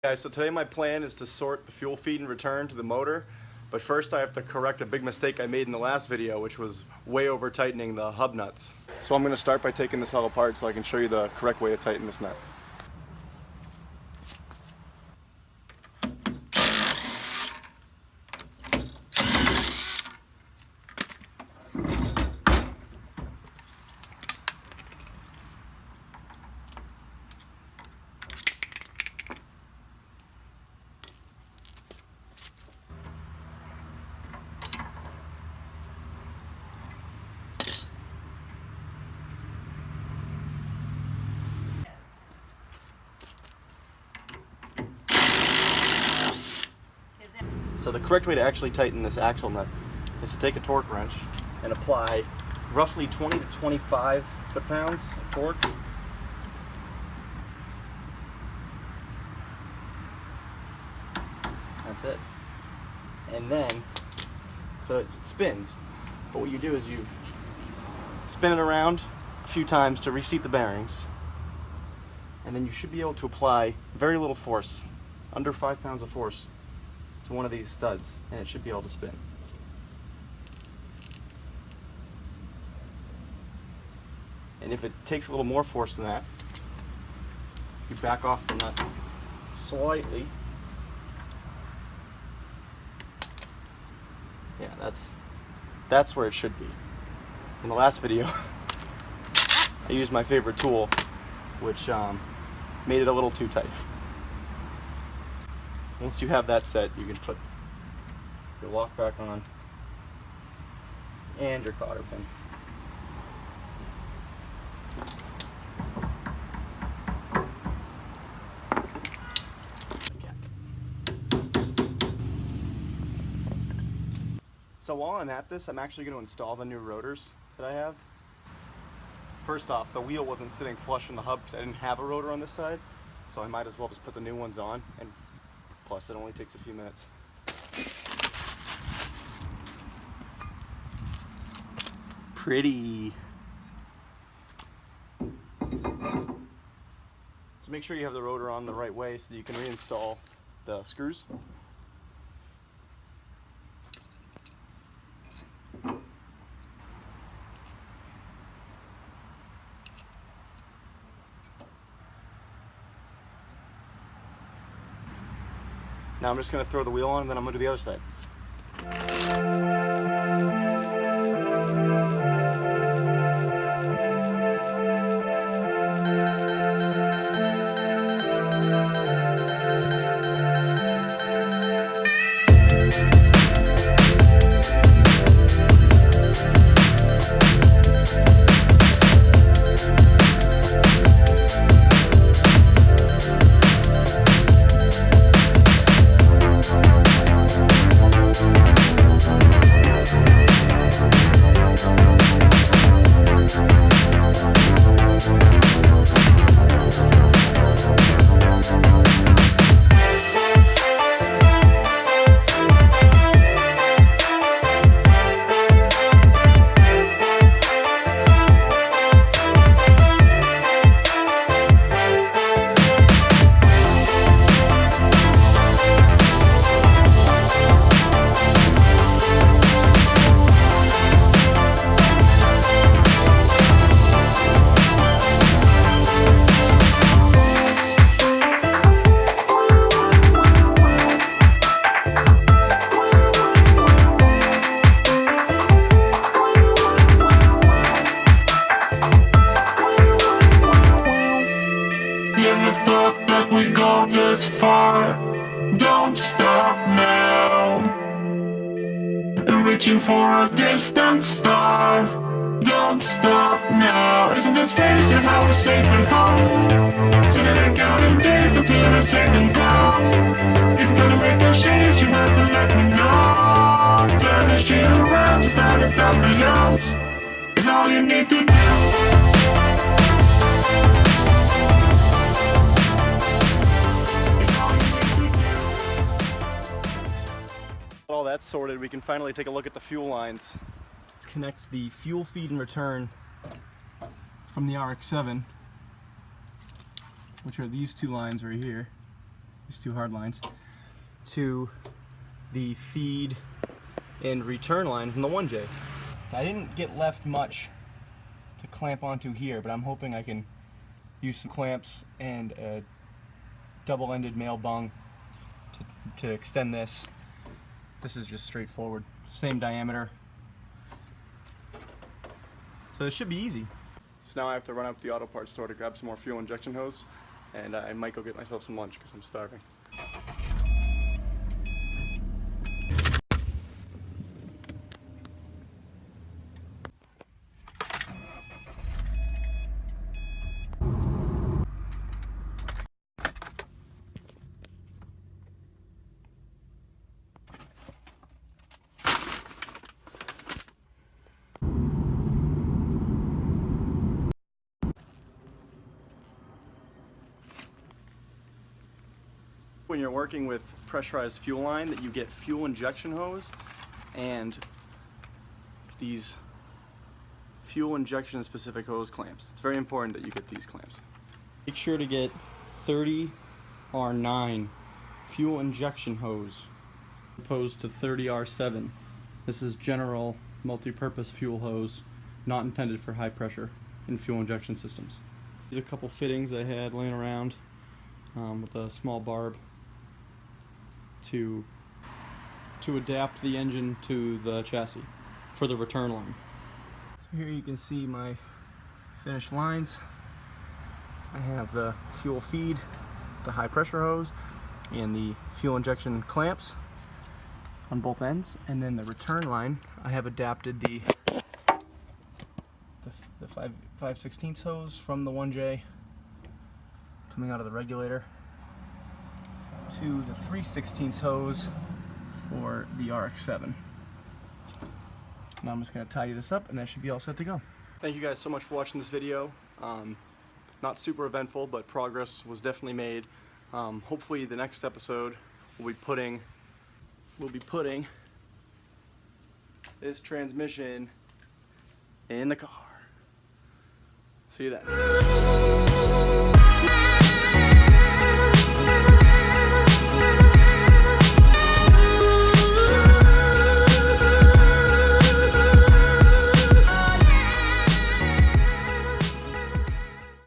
Guys, so today my plan is to sort the fuel feed and return to the motor, but first I have to correct a big mistake I made in the last video, which was way over tightening the hub nuts. So I'm going to start by taking this all apart so I can show you the correct way to tighten this nut. So the correct way to actually tighten this axle nut is to take a torque wrench and apply roughly 20 to 25 foot-pounds of torque. That's it. And then, so it spins, but what you do is you spin it around a few times to reseat the bearings, and then you should be able to apply very little force, under 5 pounds of force, to one of these studs, and it should be able to spin. And if it takes a little more force than that, you back off the nut slightly. Yeah, that's where it should be. In the last video, I used my favorite tool, which made it a little too tight. Once you have that set, you can put your lock back on and your cotter pin. So while I'm at this, I'm actually going to install the new rotors that I have. First off, the wheel wasn't sitting flush in the hub because I didn't have a rotor on this side, so I might as well just put the new ones on, and plus it only takes a few minutes. Pretty. So make sure you have the rotor on the right way so that you can reinstall the screws. Now I'm just going to throw the wheel on and then I'm going to do the other side. Don't stop now. Reaching for a distant star. Don't stop now. Isn't it strange how we're safe at home? So that I'm counting days until the second go. If you're gonna make a change, you have to let me know. Turn this shit around, start at top the lungs. It's all you need to do. All that's sorted, we can finally take a look at the fuel lines. Let's connect the fuel feed and return from the RX7, which are these two lines right here. these two hard lines, to the feed and return line from the 1J. I didn't get left much to clamp onto here, but I'm hoping I can use some clamps and a double-ended male bung to extend this. This is just straightforward, same diameter. So it should be easy. So now I have to run up to the auto parts store to grab some more fuel injection hose, and I might go get myself some lunch because I'm starving. When you're working with pressurized fuel line, that you get fuel injection hose and these fuel injection specific hose clamps. It's very important that you get these clamps. Make sure to get 30R9 fuel injection hose opposed to 30R7. This is general multi-purpose fuel hose, not intended for high pressure in fuel injection systems. These are a couple fittings I had laying around with a small barb to adapt the engine to the chassis for the return line. So here you can see my finished lines. I have the fuel feed, the high pressure hose, and the fuel injection clamps on both ends, and then the return line I have adapted the 5/16 hose from the 1J coming out of the regulator to the 3/16 hose for the RX7. Now I'm just going to tidy this up and that should be all set to go. Thank you guys so much for watching this video. Not super eventful, but progress was definitely made. Hopefully the next episode we'll be putting this transmission in the car. See you then.